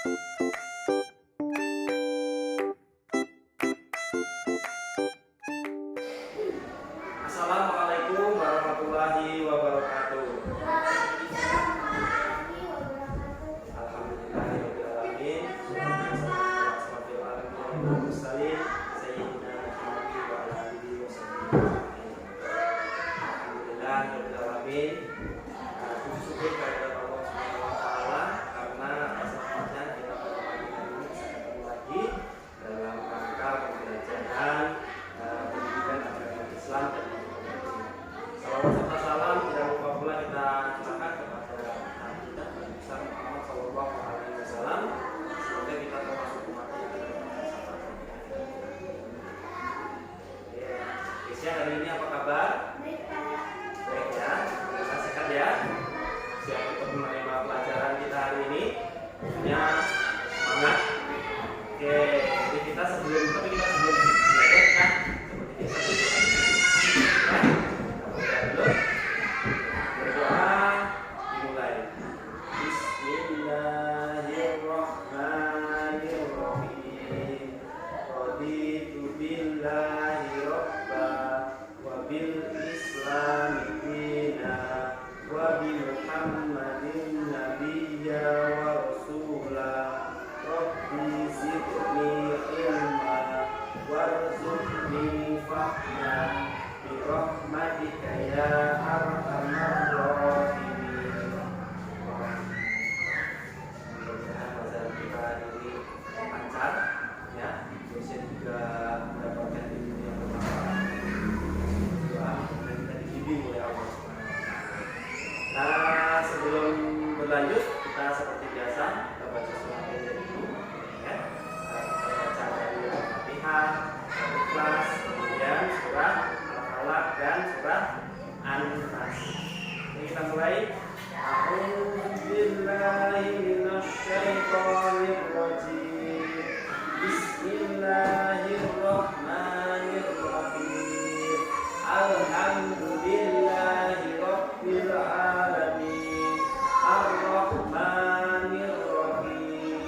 Assalamualaikum warahmatullahi wabarakatuh. Alhamdulillahirobbilalamin. Alhamdulillahirobbilalamin. Puji syukur kepada Allah Subhanahu wa taala karena atas rahmatnya kita pada pagi hari ini bisa ketemu lagi dalam rangka pembelajaran pendidikan agama Islam dan salawat serta salam tidak lupa pula kita curahkan kepada Nabi kita Nabi besar Muhammad Sallallahu Alaihi Wasallam. Semoga kita termasuk umat yang siang hari ini apa kabar? Baik ya, kita sehat ya. Siap untuk menerima pelajaran kita hari ini. Punya semangat. Oke, jadi kita sebelum belajar kan seperti biasa. Berdoa dimulai. Bismillahirrahmanirrahim. Raditu billahi robba wa bil islami dina wa bi Muhammadin nabiyya wa rasula. Rabbi zidni ilma warzuqni fahma bi rahmatika ya arhamar rahimin. Mudah-mudahan pelajaran kita ini lancar ya, dosen juga mendapatkan ilmu yang bermanfaat. Doa dan kita dibimbing oleh Allah Subhanahu wa taala. Nah, sebelum berlanjut kita seperti biasa kita baca surah pendek dulu ya. Kita baca dari Al-Fatihah, Al-Ikhlas, kemudian surah Al-Falaq dan surah An-Nas. Ini kita mulai. A'udzubillahi minasyaitonirrajim. Bismillahirrahmanirrahim. Alhamdulillahi rabbil alamin. Ar-Rahmanir-Rahim.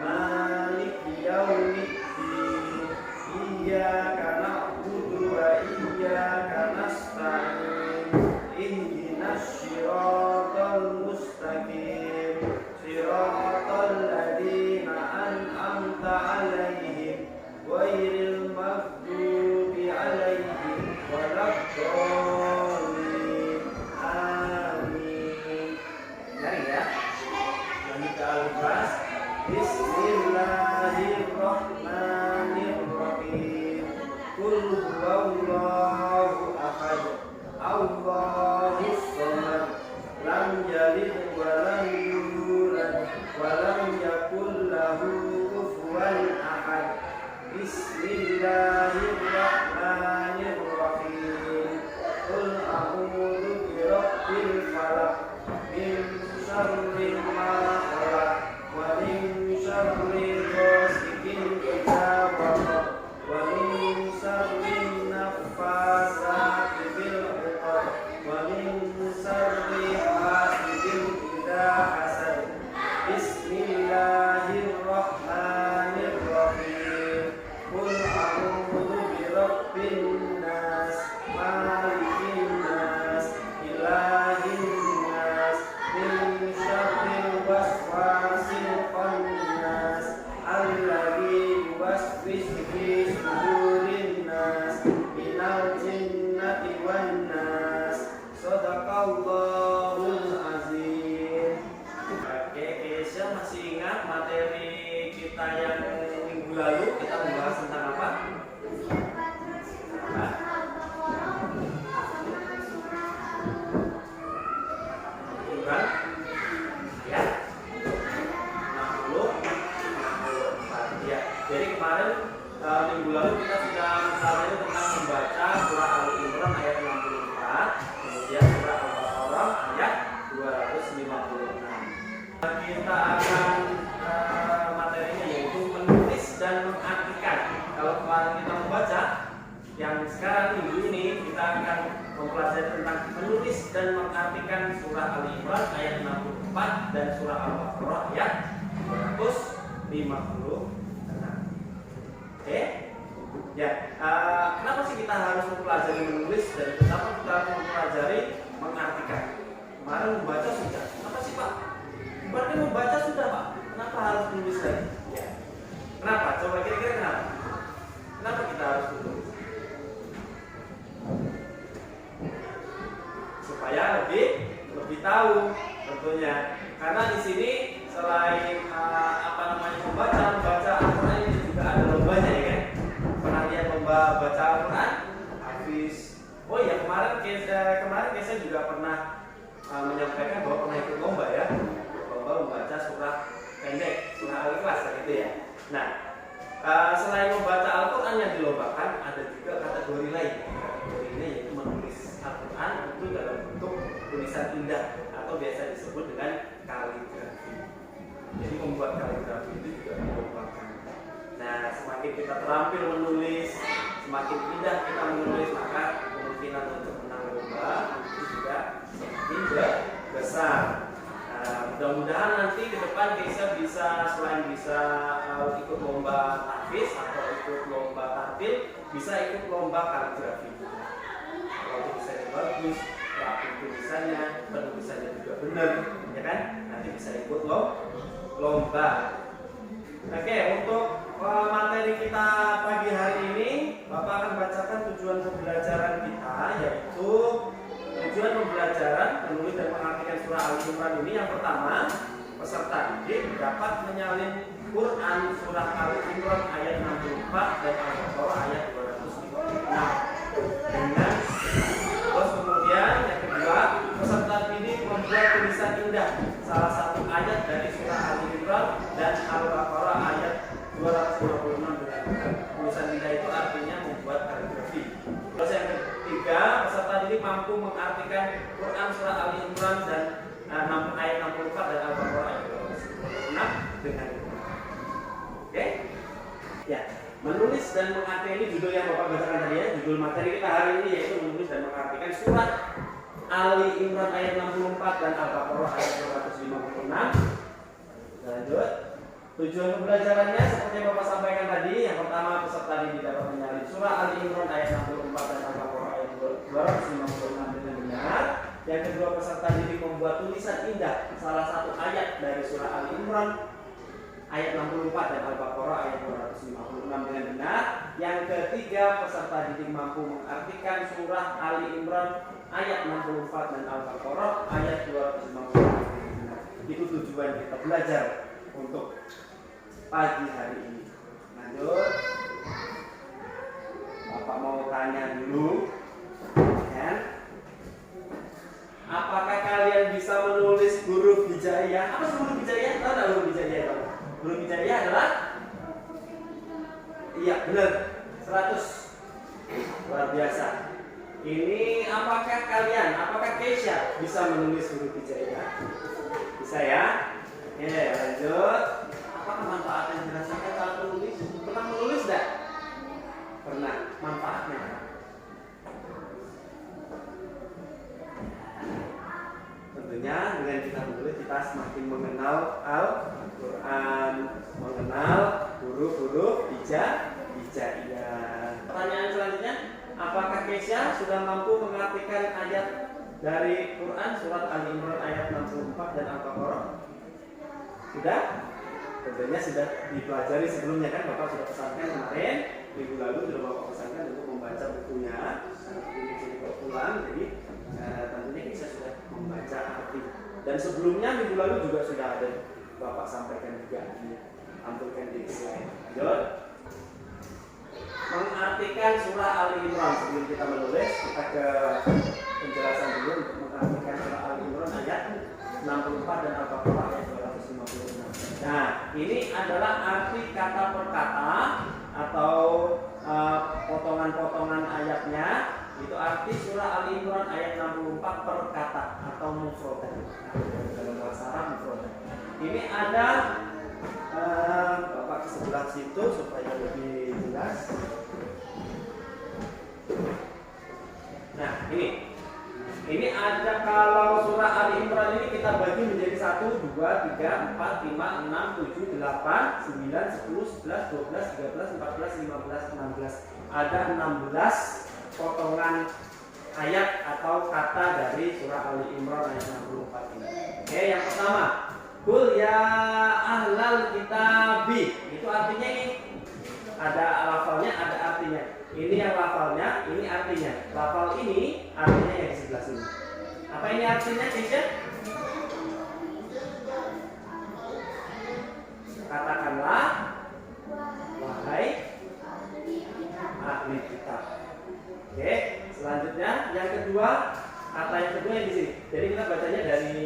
Maliki yaumiddin. Iyyaka na'budu wa iyyaka nasta'in. Ihdinas siratal mustaqim. Siratal ladzina an'amta 'alaihim ghairil maghdubi 'alaihim waladdallin. Amin. Mari ya. Lanjut ke Al-Ikhlas. Bismillahirrahmanirrahim. Qul huwallahu ahad. Allahus samad. Lam yalid wa lam yulad wa lam yakul lahu kufuwan ahad. Bismillahirrahmanirrahim. Qul a'udzu birabbil falaq min syarri ma khalaq wa min syarri ghasiqin idza waqab wa min syarri naffasati fil 'uqad wa min syarri hasidin idza hasad. Bismillahirrahmanirrahim. Qul a'udzu birabbin nas malikin nas ilahin nas min syarril waswasil khannas alladzi yuwaswisu fi sudurin nas minal jinnati wan nas. Shadaqallahul azim. Oke, Keisha masih ingat materi kita yang minggu lalu kita membahas tentang apa? Bukan? Ya. 64. Ya. Jadi kemarin minggu lalu kita sudah mempelajari tentang membaca surah Al-Imran ayat 64, kemudian surah Al-Baqarah ayat 256. Kita akan materinya yaitu menulis dan mengartikan. Kalau kemarin kita membaca, yang sekarang minggu ini kita akan mempelajari tentang menulis dan mengartikan surah Al-Imran ayat 64 dan surah Al-Baqarah ayat 256. Oke? Ya, kenapa sih kita harus mempelajari menulis dan kenapa kita harus mempelajari mengartikan? Kemarin membaca sudah. Kenapa sih Pak? Berarti membaca sudah Pak. Kenapa harus menulis lagi? Ya. Kenapa? Coba kira-kira kenapa? Kenapa kita harus menulis? Supaya lebih tahu tentunya. Karena di sini selain membaca Al-Quran ini juga ada lombanya ya kan? Pernah lihat lomba baca Al-Quran? Hafiz. Oh iya kemarin saya juga pernah menyampaikan bahwa pernah ikut lomba ya, lomba membaca surah pendek, surah Al-Ikhlas gitu ya. Nah, selain membaca Al-Quran yang dilombakan, ada juga kategori lain. Kategorinya yaitu menulis Al-Quran itu dalam bentuk tulisan indah atau biasa disebut dengan kaligrafi. Jadi membuat kaligrafi itu juga dilombakan. Nah, semakin kita terampil menulis, semakin indah kita menulis, maka kemungkinan untuk menang lomba itu juga semakin besar. Mudah-mudahan nanti ke depan Keisha bisa selain bisa ikut lomba tahfiz atau ikut lomba tartil, bisa ikut lomba kaligrafi. Kalau tulisannya bagus, rapi tulisannya, penulisannya juga benar, ya kan? Nanti bisa ikut lomba. Oke, untuk materi kita pagi hari ini, Bapak akan bacakan tujuan pembelajaran kita, yaitu tujuan pembelajaran menulis dan mengartikan surah Al-Imran ini. Yang pertama, peserta didik dapat menyalin Quran surah Al-Imran ayat 64 dan Al-Baqarah ayat 256 dengan terus kemudian yang kedua, peserta didik membuat tulisan indah salah satu ayat dari surah Al-Imran dan Al-Baqarah ayat 256 dengan tulisan indah itu artinya membuat kaligrafi. Terus yang ketiga, peserta didik mampu mengartikan Quran surah Al-Imran dan ayat 64 dan Al-Baqarah ayat 256 dengan oke? Ya, menulis dan mengartikan ini judul yang Bapak bacakan tadi ya. Judul materi kita hari ini yaitu menulis dan mengartikan surat Ali Imran ayat 64 dan Al-Baqarah ayat 256. Lanjut. Tujuan pembelajarannya seperti yang Bapak sampaikan tadi, yang pertama peserta didik dapat menyalin surah Ali Imran ayat 64 dan Al-Baqarah ayat 256 dengan benar. Yang kedua, peserta didik membuat tulisan indah salah satu ayat dari surah Ali Imran ayat 64 dan Al-Baqarah ayat 256 dengan benar. Yang ketiga, peserta didik mampu mengartikan surah Ali Imran ayat 64 dan Al-Baqarah ayat 256 dengan benar. Itu tujuan kita belajar untuk pagi hari ini. Lanjut. Bapak mau tanya dulu ya. Apakah kalian bisa menulis huruf hijaiyah? Apa sih huruf hijaiyah? Tahu enggak huruf hijaiyah itu? Huruf hijaiyah adalah iya, benar. 100. Luar biasa. Ini apakah Keisha bisa menulis huruf hijaiyah? Bisa ya? Oke, lanjut. Apakah manfaat yang dirasakan saat menulis? Pernah menulis enggak? Pernah. Manfaatnya apa? Tentunya dengan kita menulis kita semakin mengenal Al-Quran, mengenal huruf-huruf hijaiyah. Pertanyaan selanjutnya, apakah Keisha sudah mampu mengartikan ayat dari Quran surat Al-Imran ayat 64 dan Al-Baqarah? Sudah? Tentunya sudah dipelajari sebelumnya kan, Bapak sudah pesankan kemarin, minggu lalu sudah Bapak pesankan untuk membaca bukunya. Ini jadi ulang, jadi tentunya Keisha sudah membaca arti. Dan sebelumnya minggu lalu juga sudah ada Bapak sampaikan juga ditampilkan di slide. Lanjut. Mengartikan surah Al-Imran. Sebelum kita menulis, kita ke penjelasan dulu untuk mengartikan surah Al-Imran ayat 64 dan Al-Baqarah ayat 256. Nah, ini adalah arti kata per kata atau potongan-potongan ayatnya. Itu arti surah Al-Imran ayat 64 per kata atau mufradat. Dalam bahasa Arab mufradat. Ini ada Bapak ke sebelah situ supaya lebih jelas. Nah, ini ada kalau surah Ali Imran ini kita bagi menjadi 1, 2, 3, 4, 5, 6, 7, 8, 9, 10, 11, 12, 13, 14, 15, 16. Ada 16 potongan ayat atau kata dari surah Ali Imran ayat 64 ini. Oke, yang pertama, Qul ya ahlal kitabi. Itu artinya ini. Ada lafalnya, ada artinya. Ini yang lafalnya, ini artinya. Lafal ini artinya yang di sebelah sini. Apa ini artinya, Tisha? Katakanlah, wahai ahli kitab. Oke, selanjutnya yang kedua, kata yang kedua yang di sini. Jadi kita bacanya dari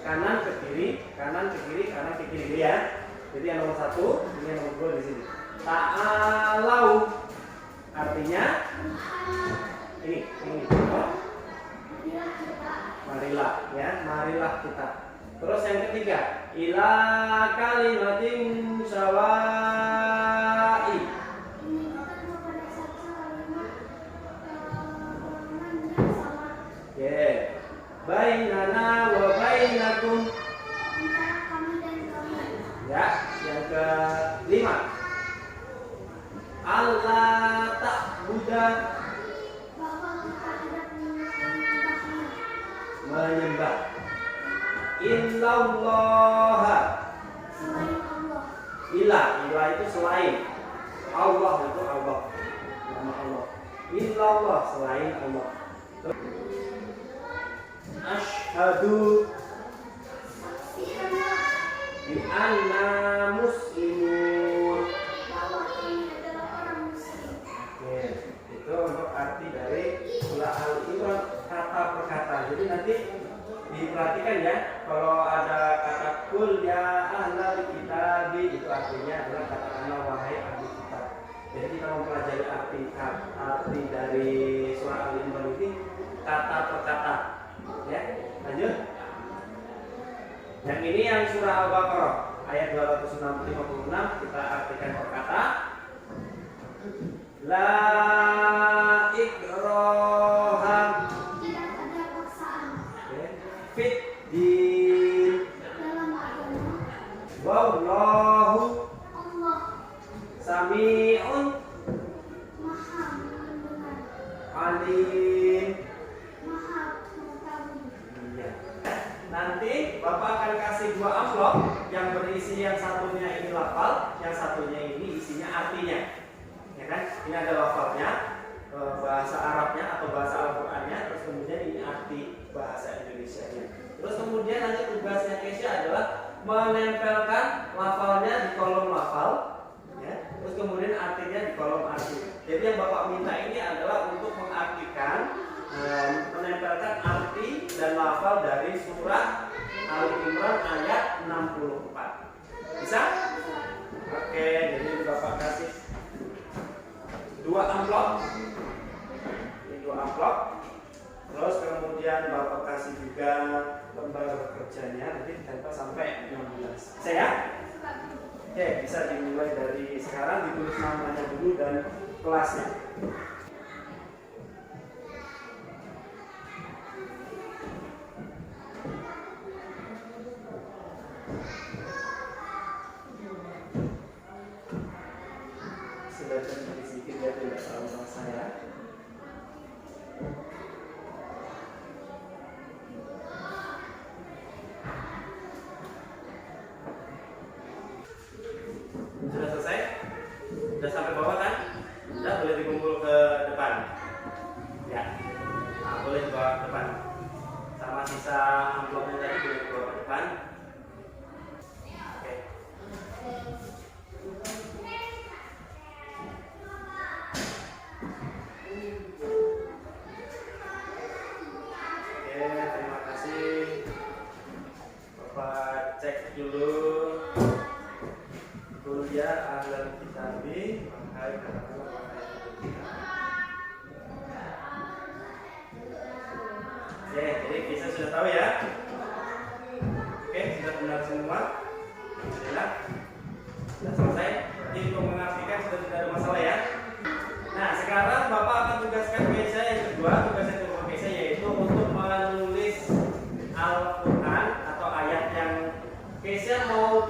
kanan ke kiri, kanan ke kiri, kanan ke kiri ya. Jadi yang nomor 1, ini yang nomor 2 di sini. Ta'alau artinya ini. Marilah ya, marilah kita. Terus yang ketiga, ila kalimatin sawa'i. Bainana wa bainakum. Ya, yang kelima, Allah ta'budu, menyembah, illallah, selain Allah. ilah itu selain, Allah itu Allah, nama Allah. Illallah selain Allah. Asyhadu bi anna muslimun. Oke, itu untuk arti dari surah Al-Imran kata per kata. Jadi nanti diperhatikan ya, kalau ada kata kul ya ahlal kitab, itu artinya adalah katakanlah wahai ahli kitab. Jadi kita mempelajari arti dari surah Al-Imran ini kata per kata. Ya, lanjut. Yang ini yang surah Al-Baqarah ayat 256 kita artikan per kata. La ikraha, Tidak ada paksaan fit din, dalam agama. wallahu Allah sami'un Maha mendengar, alim. Maha mengetahui. Iya. Nanti Bapak akan kasih 2 amplop yang berisi yang satunya ini lafal, yang satunya ini isinya artinya. Ya kan? Ini ada lafalnya, bahasa Arabnya atau bahasa Al-Qur'annya, terus kemudian ini arti bahasa Indonesianya. Terus kemudian nanti tugasnya Kesha adalah menempelkan lafalnya di kolom lafal, ya. Terus kemudian artinya di kolom arti. Jadi yang Bapak minta ini adalah untuk mengartikan, menempelkan arti dan lafal dari surah Ali Imran ayat 64. Bisa? Oke, jadi Bapak kasih 2 amplop. Ini 2 amplop. Terus kemudian Bapak kasih juga lembar kerjanya, nanti ditempel sampai 16. Saya? Oke, bisa dimulai dari sekarang, ditulis namanya dulu dan kelasnya. Sudah sedikit ya, tidak terlalu sama saya. Sudah selesai? Sudah sampai bawah kan? Sudah, boleh dikumpul ke depan. Ya, nah, boleh dibawa ke depan. Sama sisa amplopnya tadi boleh dibawa ke depan. Oke. Oke, terima kasih. Bapak cek dulu. Kuliah ahlal kitabi, wahai katakanlah wahai ahli kitab. Oke, jadi kita sudah tahu ya. Oke, sudah benar semua. Alhamdulillah. Sudah selesai. Jadi untuk mengartikan sudah tidak ada masalah ya. Nah, sekarang Bapak akan tugaskan Keisha yang kedua. Tugas yang kedua Keisha yaitu untuk menulis Al-Quran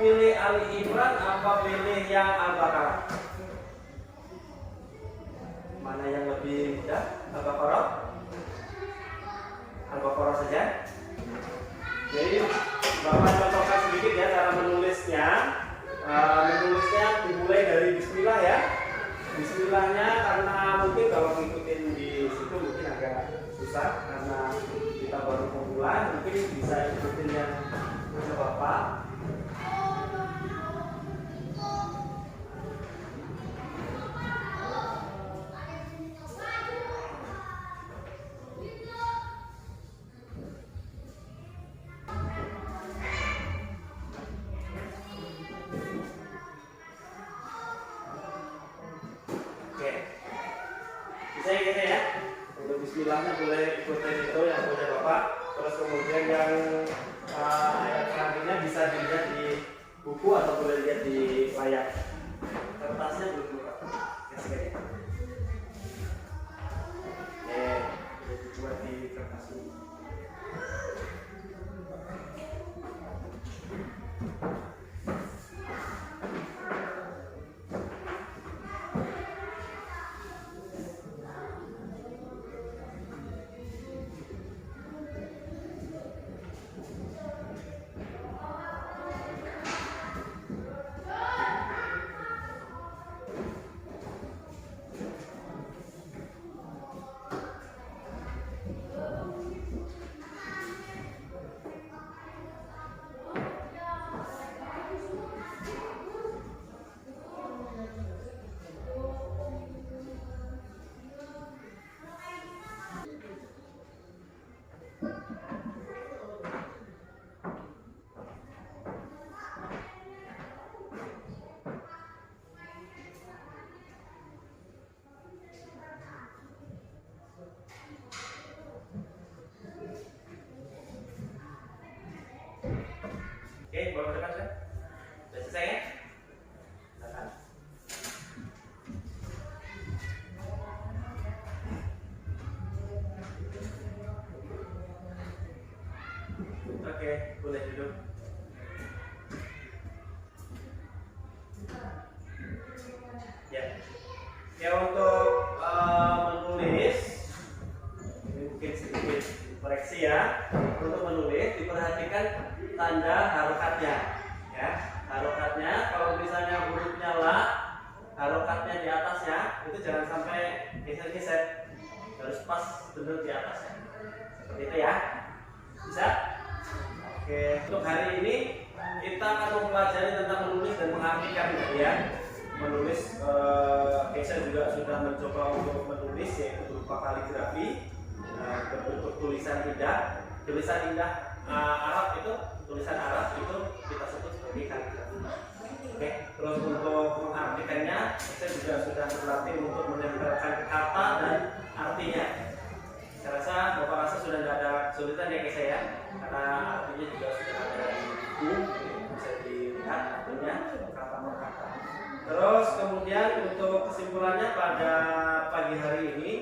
pilih Ali Imran apa pilih yang Al-Baqarah? Mana yang lebih mudah? Al-Baqarah? Al-Baqarah saja. Jadi Bapak contohkan sedikit ya cara menulisnya. Menulisnya dimulai dari Bismillah ya. Bismillahnya karena mungkin kalau ngikutin di situ mungkin agak susah karena kita baru pemula, mungkin bisa ikutin yang punya Bapak. Bisa gitu ya. Untuk Bismillahnya boleh ikutin itu yang punya Bapak. Terus kemudian yang ayat selanjutnya bisa dilihat di buku atau boleh lihat di layar. Kertasnya belum Bapak. Kasih aja. Boleh dibuat di kertas ini. Oke, bawa depan sudah? Sudah selesai ya? Silakan. Oke, boleh duduk. Ya, ya untuk menulis ini mungkin sedikit koreksi ya. Untuk menulis diperhatikan tanda harokatnya, ya. Harokatnya kalau misalnya hurufnya la, harokatnya di atasnya itu jangan sampai geser-geser, harus pas benar di atasnya. Seperti itu ya. Bisa? Oke. Untuk hari ini kita akan mempelajari tentang menulis dan mengartikan ya. Menulis, saya juga sudah mencoba untuk menulis yaitu berupa kaligrafi, berbentuk tulisan indah. Tulisan indah Arab itu, tulisan Arab itu kita sebut sebagai kaligrafi. Oke, terus untuk mengartikannya, saya juga sudah berlatih untuk menempelkan kata dan artinya. Saya rasa Bapak rasa sudah tidak ada kesulitan ya saya, karena artinya juga sudah ada di buku, bisa dilihat artinya kata per kata. Terus kemudian untuk kesimpulannya pada pagi hari ini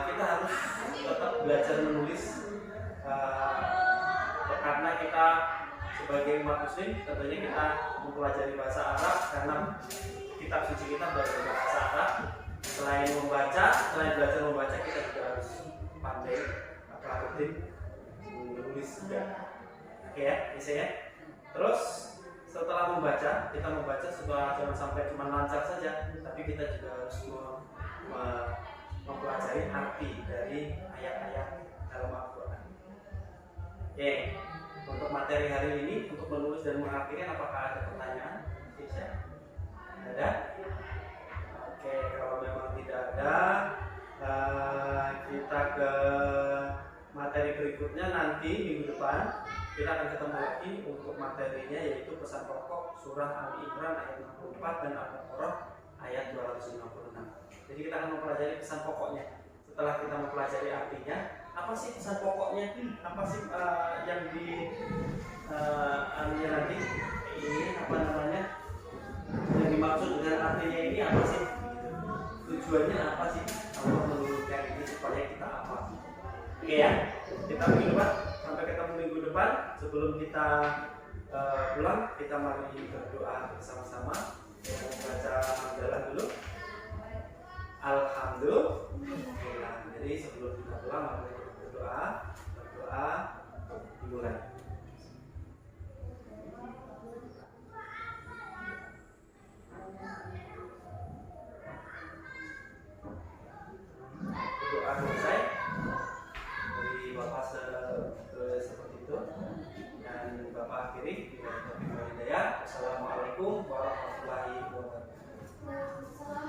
kita harus tetap belajar menulis. Karena kita sebagai umat muslim tentunya kita mempelajari bahasa Arab karena kitab suci kita belajar bahasa Arab. Selain belajar membaca kita juga harus pandai atau rutin menulis juga. Oke ya, bisa ya. Terus setelah membaca, kita membaca jangan sampai cuma lancar saja, tapi kita juga harus mempelajari arti dari ayat-ayat dalam Al-Quran. Oke, untuk materi hari ini, untuk menulis dan mengartikan, apakah ada pertanyaan? Bisa? Ada? Oke, kalau memang tidak ada, kita ke materi berikutnya nanti minggu depan. Kita akan ketemu lagi untuk materinya yaitu pesan pokok surah Ali Imran ayat 64 dan Al-Baqarah ayat 256. Jadi kita akan mempelajari pesan pokoknya. Setelah kita mempelajari artinya, apa sih pesan pokoknya? Apa sih yang di nanti ini apa namanya? Yang dimaksud dengan artinya ini apa sih? Tujuannya apa sih? Allah menurunkan ini supaya kita apa? Oke ya, kita minggu depan. Sampai ketemu minggu depan. Sebelum kita pulang, kita mari berdoa bersama-sama. Kita baca hamdalah dulu. Alhamdulillah. Jadi sebelum kita pulang mari kita berdoa. Berdoa dimulai. Doa selesai dari Bapak seperti itu, dan Bapak akhiri dengan hidayah. Assalamualaikum warahmatullahi wabarakatuh.